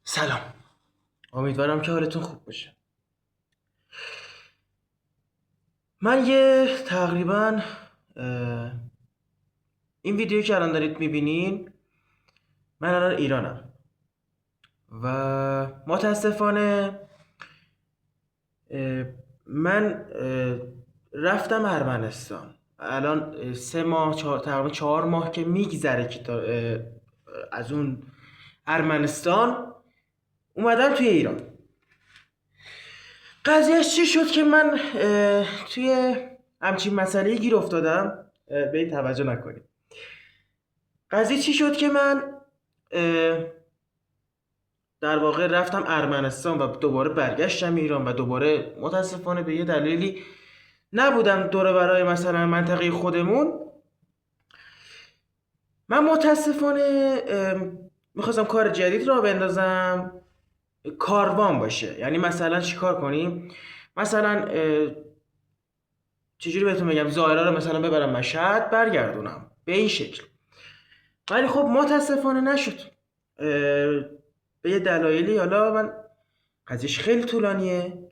سلام. امیدوارم که حالتون خوب باشه. من تقریبا این ویدیویی که الان دارید میبینین، من الان ایرانم و متاسفانه من رفتم ارمنستان. الان 3 ماه تقریبا 4 ماه که میگذره که از اون ارمنستان اومدم توی ایران. قضیهش چی شد که من توی همچین مسئله گیر افتادم؟ به این توجه نکنید. قضیه چی شد که من در واقع رفتم ارمنستان و دوباره برگشتم ایران و دوباره متاسفانه به یه دلیلی نبودم دوره برای مثلا منطقه خودمون. من متاسفانه میخواستم کار جدید را بندازم، کاروان باشه. یعنی مثلا چیکار کنیم؟ مثلا چجوری بهتون بگم، زائرا رو مثلا ببرم مشهد برگردونم به این شکل. ولی خب متاسفانه نشد به یه دلایلی. حالا من قضیهش خیلی طولانیه،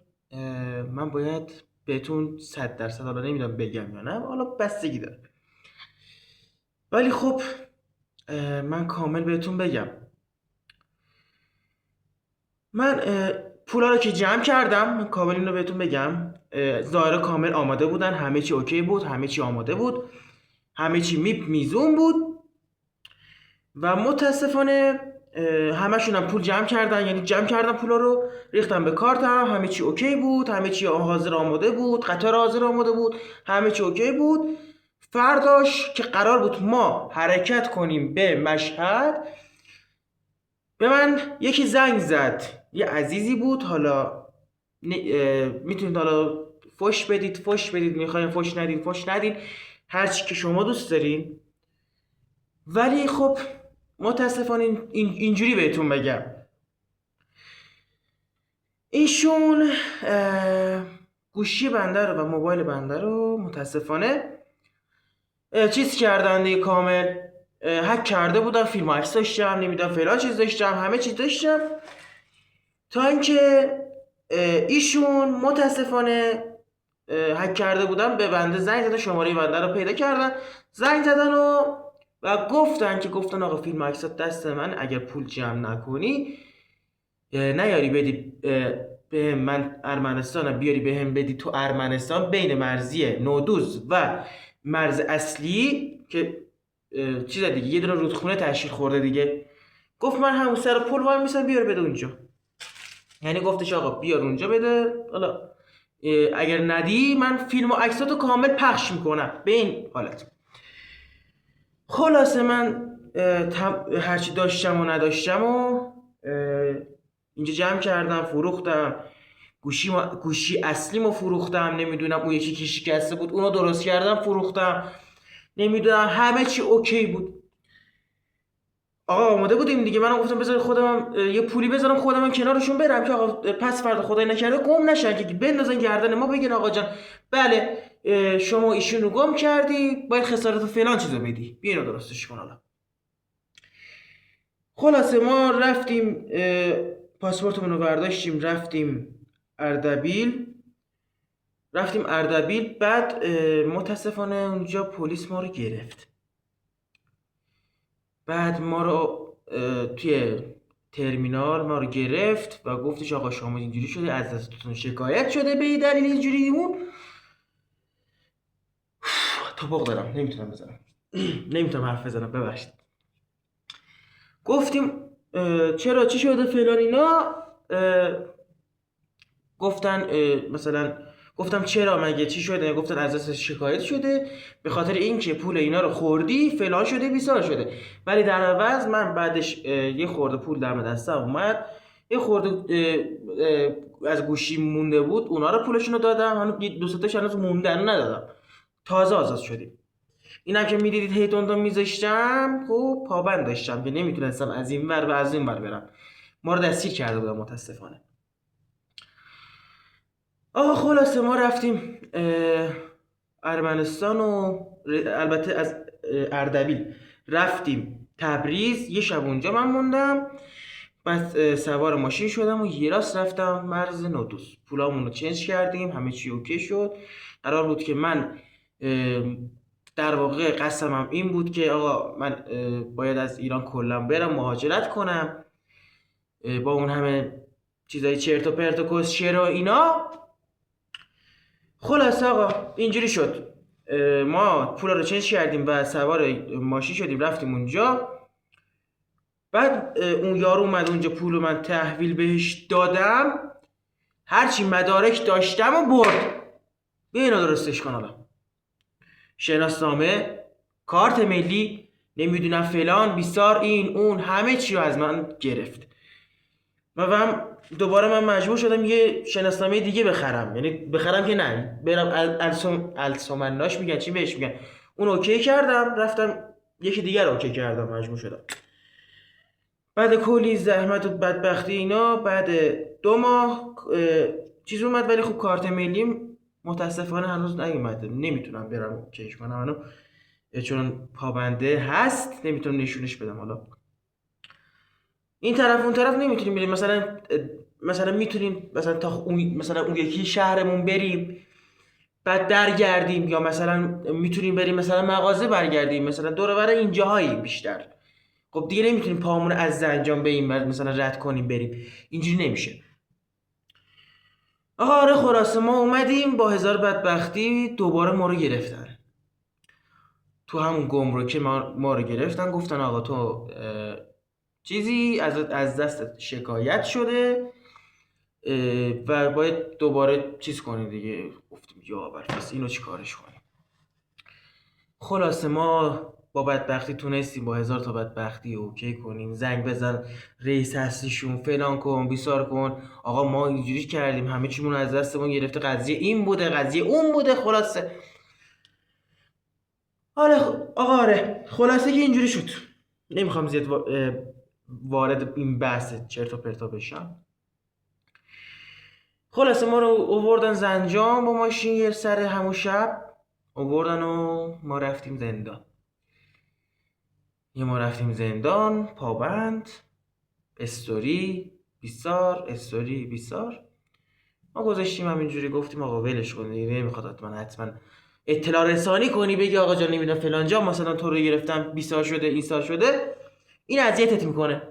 من باید بهتون 100% حالا نمیدونم بگم یا نه، حالا بستگی داره. ولی خب من کامل بهتون بگم. من پولا رو که جمع کردم، کامل این رو بهتون بگم، ظاهر کامل آماده بودن، همه چی اوکی بود، همه چی آماده بود، همه چی میزون بود و متاسفانه همشون هم پول جمع کردن. یعنی جمع کردن پولا رو ریختم به کارتم، همه چی اوکی بود، همه چی حاضر آماده بود، قطار حاضر آماده بود، همه چی اوکی بود. فرداش که قرار بود ما حرکت کنیم به مشهد، به من یکی زنگ زد، یه عزیزی بود. حالا میتونید حالا فوش بدید، میخواین فوش ندین، هرچی که شما دوست دارین. ولی خب متاسفانه اینجوری بهتون بگم، ایشون گوشی بنده رو و موبایل بنده رو متاسفانه چیز کردن دیگه، کامل هک کرده بودن. فیلم و عکس داشتم، نمیدونم فلان چیز داشتم، همه چیز داشتم، تا اینکه ایشون متاسفانه هک کرده بودن، به بنده زنگ زدن، شماره بنده رو پیدا کردن، زنگ زدن و گفتن آقا فیلم و عکسات دست من، اگر پول جمع نکنی نیاری بدی به من ارمنستان، بیاری به هم بدی تو ارمنستان، بین مرزی نودوز و مرز اصلی که چیز دیگه، یه دونه رودخونه تشکیل خورده دیگه. گفت من همون سر پل وای میسم، بیار بده اونجا. یعنی گفتش آقا بیار اونجا بده، حالا اگر ندی من فیلم و عکساتو کامل پخش میکنم به این حالت. خلاصه من هرچی داشتم و نداشتم و اینجا جمع کردم، فروختم. گوشی اصلیمو فروختم، نمیدونم اون یکی که شکسته بود اونو درست کردم فروختم، نمیدونم همه چی اوکی بود. آقا آماده بودیم دیگه. منم گفتم بذار خودم یه پولی بذارم خودم کنارشون برم که آقا پس فردا خدای نکرده گم نشن، که بندازن گردن ما بگن آقا جان بله شما ایشون رو گم کردی، باید خسارت و فلان چیزو بدی، بیا اینو درستش کن. حالا خلاصه ما رفتیم، پاسپورتمون رو برداشتیم، رفتیم اردبیل. بعد متاسفانه اونجا پلیس ما رو گرفت. بعد ما رو توی ترمینال ما رو گرفت و گفتش آقا شما اینجوری شده، از دستتون شکایت شده به این دلیل اینجوری اون. توپق دارم نمیتونم بزنم نمیتونم حرف بزنم، ببخشید. گفتیم چرا چی شده فلان اینا. گفتن مثلا گفتم چرا مگه چی شده؟ گفتن از دست شکایت شده به خاطر اینکه پول اینا رو خوردی، فلان شده بیسار شده. ولی در عوض من بعدش یه خورده پول در دستم اومد، یه خورده از گوشی مونده بود، اونا رو پولشون رو دادم، هنوز دو سه تاش هنوز موندن ندادم، تازه آزاد شدیم. اینم که میدیدید هی تون میذاشتم، خب پابند داشتم که نمیتونستم از این ور و از این ور برم. ما رو دستگیر کرده بودم متاسفانه. آقا خلاصه ما رفتیم ارمنستان و البته از اردبیل رفتیم تبریز، یه شب اونجا من موندم. بعد سوار ماشین شدم و یه راست رفتم مرز نودوس. پولامون رو چنج کردیم، همه چی اوکی شد. قرار بود که من در واقع قسمم این بود که آقا من باید از ایران کلا برم مهاجرت کنم با اون همه چیزای چرت و پرت و کسچر و اینا. خلاص آقا اینجوری شد. ما پولا رو چنج کردیم و سوار ماشین شدیم رفتیم اونجا. بعد اون یارو اومد اونجا، پولو من تحویل بهش دادم، هرچی مدارک داشتم و برد. بیا اینا درستش کن. حالا شناسنامه، کارت ملی، نمیدونم فلان بیسار، این اون همه چی رو از من گرفت. و دوباره من مجبور شدم یه شناسنامه دیگه بخرم. یعنی بخرم که نه، برم السومناش میگن چی بهش میگن، اون اوکی کردم، رفتم یکی دیگر رو اوکی کردم، مجبور شدم. بعد کلی زحمت و بدبختی اینا، بعد 2 ماه چیز اومد، ولی خب کارت ملیم متاسفانه هنوز نیومده. نمیتونم برم اوکیش کنم هنوز، چون پابنده هست نمیتونم نشونش بدم. حالا این طرف اون طرف نمیتونیم بریم، مثلا میتونیم تا اون یکی شهرمون بریم بعد درگردیم، یا مثلا میتونیم بریم مثلا مغازه برگردیم، مثلا دور و بر اینجاهایی بیشتر. خب دیگه نمیتونیم پامون از زنجان به این مثلا رد کنیم بریم، اینجوری نمیشه. آره خلاصه ما اومدیم، با هزار بدبختی دوباره ما رو گرفتن. تو همون گمرکی ما رو گرفتن، گفتن آقا تو چیزی از دست شکایت شده و باید دوباره چیز کنی دیگه. گفتیم یا برفس اینو چی کارش کنیم. خلاصه ما با بدبختی تونستیم با 1000 تا بدبختی اوکی کنیم. زنگ بزن رئیس هستیشون، فلان کن بیسار کن، آقا ما اینجوری کردیم، همه چیمون از دستمون گرفته، قضیه این بوده قضیه اون بوده. خلاصه آره خلاصه که اینجوری شد. نمیخوام زیاد وارد این بحث چرت و پرتا بشم. خلاصه ما رو آوردن زنجان با ماشین، یه سر همون شب آوردن و ما رفتیم زندان. ما رفتیم زندان، پابند، استوری بیسار. ما گذاشتیم همینجوری، گفتیم آقا ولش کن دیگه، نمیخواد حتما اطلاع رسانی کنی بگی آقا جان نمیدونم فلان جا مثلا تو رو گرفتم 20 سال شده این سال شده، این اذیتت میکنه.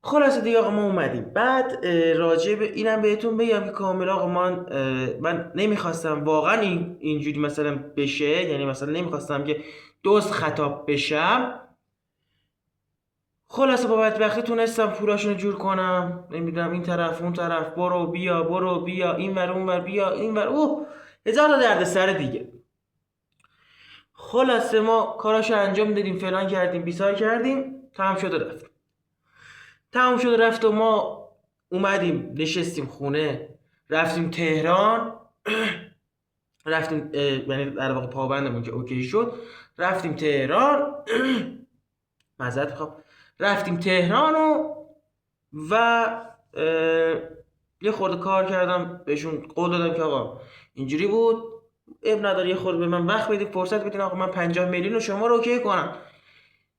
خلاصه دیگه آقا ما اومدیم. بعد راجع به اینم بهتون بگم که کاملا آقا من نمیخواستم واقعا اینجوری مثلا بشه، یعنی مثلا نمیخواستم که دوست خطاب بشم. خلاصه با بدبختی تونستم پولاشونو جور کنم، نمیدونم این طرف اون طرف، برو بیا این ور اون ور، بیا این ور، هزار تا دردسر دیگه. خلاصه ما کاراشو انجام دادیم، فلان کردیم بیسار کردیم، تمام شد رفت و ما اومدیم نشستیم خونه، رفتیم تهران. رفتیم یعنی در واقع پابندمون که اوکی شد رفتیم تهران. معذرت میخوام. رفتیم تهران و یه خورده کار کردم، بهشون قول دادم که آقا اینجوری بود، اب نداره یه خورده به من وقت بدید، فرصت بدین آقا من 50 میلیون رو شما رو اوکی کنم.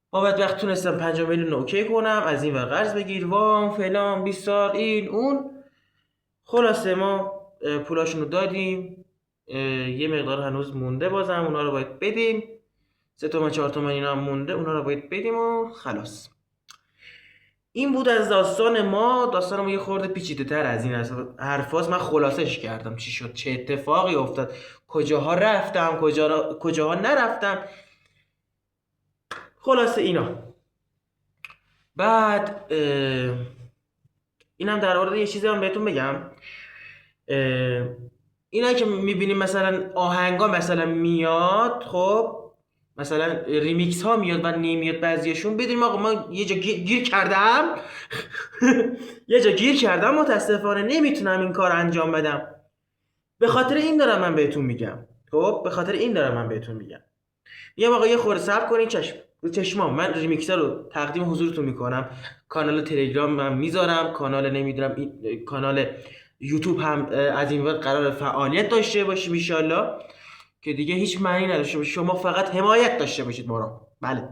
با وقت تونستم 50 میلیون رو اوکی کنم، از این ور قرض بگیر، وام فلان بیسار این اون. خلاصه ما پولاشون رو دادیم، یه مقدار هنوز مونده، بازم اونا رو باید بدیم، 3 تومن 4 تومن اینا هم مونده، اونا رو باید بدیم و خلاص. این بود از داستان ما. داستان ما یه خورده پیچیده تر از این حرفاست. من خلاصش کردم چی شد، چه اتفاقی افتاد، کجاها رفتم کجاها نرفتم. خلاصه اینا. بعد اینم در مورد یه چیزی هم بهتون بگم. اینا که میبینیم مثلا آهنگا مثلا میاد، خب مثلا ریمیکس ها میاد و نمیاد بعضیشون، بدونیم آقا ما یه جا گیر کردم یه جا گیر کردم، متاسفانه نمیتونم این کار انجام بدم. به خاطر این دارم من بهتون میگم. خب به خاطر این دارم من بهتون میگم آقا یه خورده صبر کنین. چشمام من ریمیکس ها رو تقدیم حضورتون میکنم. کانال تلگرام هم میذارم، کانال نمیدونم کانال یوتیوب هم از این وقت قرار فعالیت داشته باشیم ان شاءالله، که دیگه هیچ معنی نداشته باشه. شما فقط حمایت داشته باشید ما رو. بله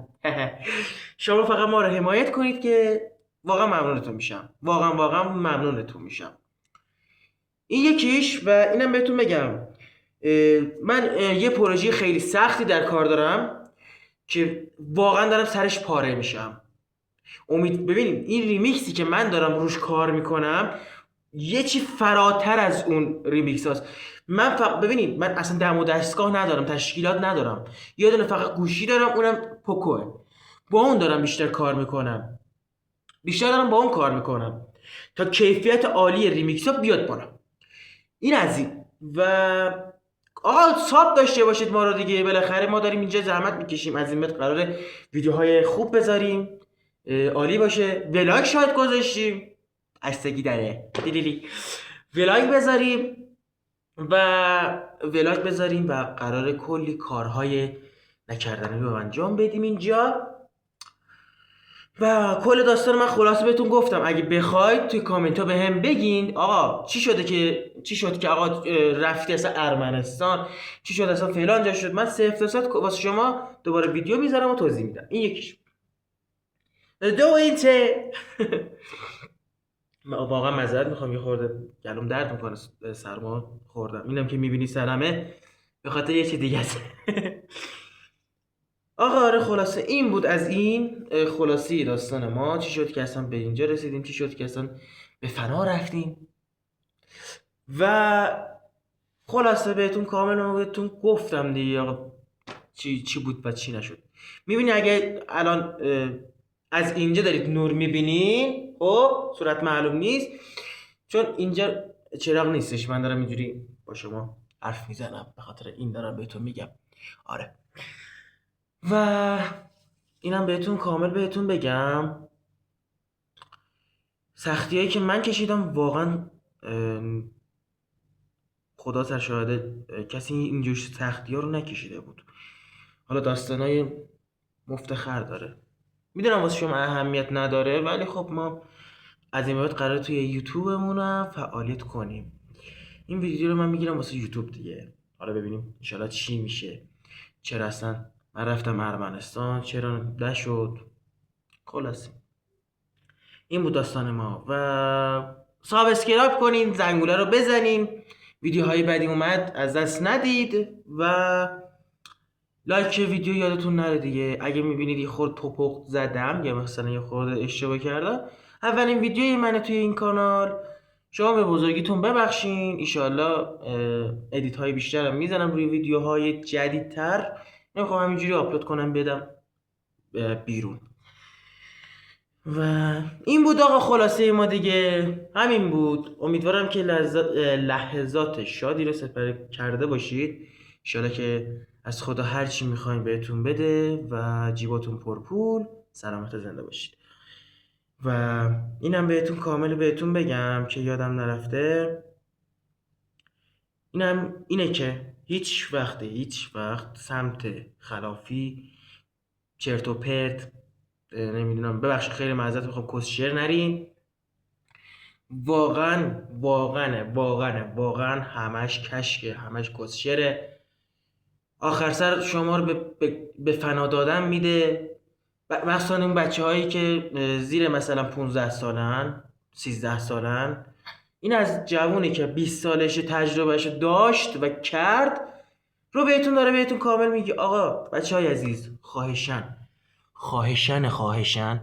شما فقط ما رو حمایت کنید که واقعا ممنونتون میشم، واقعا ممنونتون میشم. این یکیش. و اینم بهتون بگم من یه پروژه خیلی سختی در کار دارم که واقعا دارم سرش پاره میشم. ببینید این ریمیکسی که من دارم روش کار میکنم یه چی فراتر از اون ریمیکس هاست. من ببینید من اصلا دم و دستگاه ندارم، تشکیلات ندارم، یه دونه فقط گوشی دارم، اونم پوکوه. با اون دارم بیشتر کار میکنم، بیشتر دارم با اون کار میکنم تا کیفیت عالی ریمیکس ها بیاد بالا. این از این. و آقا ساب داشته باشید ما رو دیگه، بالاخره ما داریم اینجا زحمت میکشیم، از این بعد قراره ویدیوهای خوب بذاریم، عالی باشه. ولاگ شاید گذاشتیم، استگی داره دیلیلی ولاگ بذاریم و قراره کلی کارهای نکردنی رو انجام بدیم اینجا. و کل داستان من خلاصه بهتون گفتم. اگه بخواید توی کامنت ها به هم بگین آقا چی شد که آقا رفتی اصلا ارمنستان، چی شد اصلا فلان جا شد. من 0% واسه شما دوباره ویدیو میذارم و توضیح میدم. این یکیش. دو اینته من واقعا معذرت میخوام، یه خورده گلوم درد میکنه، سرما خوردم. اینم که میبینی سرمه به خاطر یه چیز دیگه است. آقا آره خلاصه این بود از این خلاصی داستان ما. چی شد که اصلا به اینجا رسیدیم، چی شد که اصلا به فنا رفتیم. و خلاصه بهتون کامل بهتون گفتم دیگه آقا چی بود و چی نشد. میبینی اگه الان از اینجا دارید نور میبینین خب صورت معلوم نیست چون اینجا چراغ نیستش، من دارم اینجوری با شما حرف میزنم، به خاطر این دارم بهتون میگم. آره و اینم بهتون کامل بهتون بگم سختی هایی که من کشیدم واقعا خدا سر شاهده کسی اینجور سختی ها رو نکشیده بود. حالا داستان های مفتخر داره، میدونم واسه شما اهمیت نداره، ولی خب ما از این بعد قراره توی یوتیوبمون فعالیت کنیم. این ویدیو رو من میگیرم واسه یوتیوب دیگه. حالا ببینیم انشالله چی میشه. چرا اصلا من رفتم ارمنستان، چرا نشد. خلاصه این بود داستان ما. و سابسکرایب کنین، زنگوله رو بزنین، ویدیوهای بعدی اومد از دست ندید و لایک ویدیو یادتون نره دیگه. اگه میبینید یه خورده توپق زدم یا مثلا یه خورده اشتباه کردم، اولین ویدیوی منه توی این کانال، شما به بزرگیتون ببخشین. ایشالله ادیت های بیشترم میزنم روی ویدیوهای جدیدتر، نمیخوام همینجوری آپلود کنم بدم بیرون. و این بود آقا خلاصه ما دیگه، همین بود. امیدوارم که لحظات شادی رو سپری کرده باشید. انشالله که از خدا هر چی میخواین بهتون بده و جیباتون پرپول، سلامت زنده باشید. و اینم بهتون کامل بهتون بگم که یادم نرفته، اینه که هیچ وقت سمت خلافی چرت و پرت نمیدونم، ببخشید خیلی معذرت میخوام، کسشر نرین. واقعا همش کشکه، همش کسشره. آخر سر شما رو به فنا دادن میده، مثلا اون بچه هایی که زیر مثلا 15 سالن 13 سالن. این از جوونی که 20 سالش تجربهش داشت و کرد رو بهتون کامل میگه. آقا بچه های عزیز خواهشن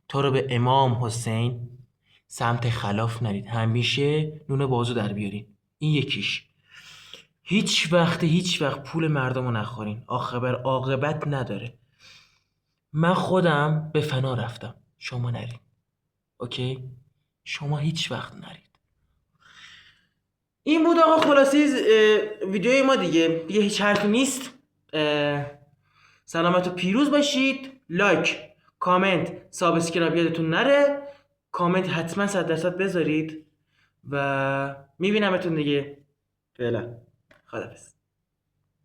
تو رو به امام حسین سمت خلاف نرید، همیشه نون بازو در بیارین. این یکیش. هیچ وقت پول مردم رو نخورین، عاقبت نداره. من خودم به فنا رفتم، شما نرید. اوکی؟ شما هیچ وقت نرید. این بود آقا خلاصه ویدیوی ما دیگه هیچ حرفی نیست. سلامت و پیروز باشید. لایک، کامنت، سابسکرایب یادتون نره. کامنت حتما 100% بذارید و میبینمتون دیگه. فعلا خداحافظ.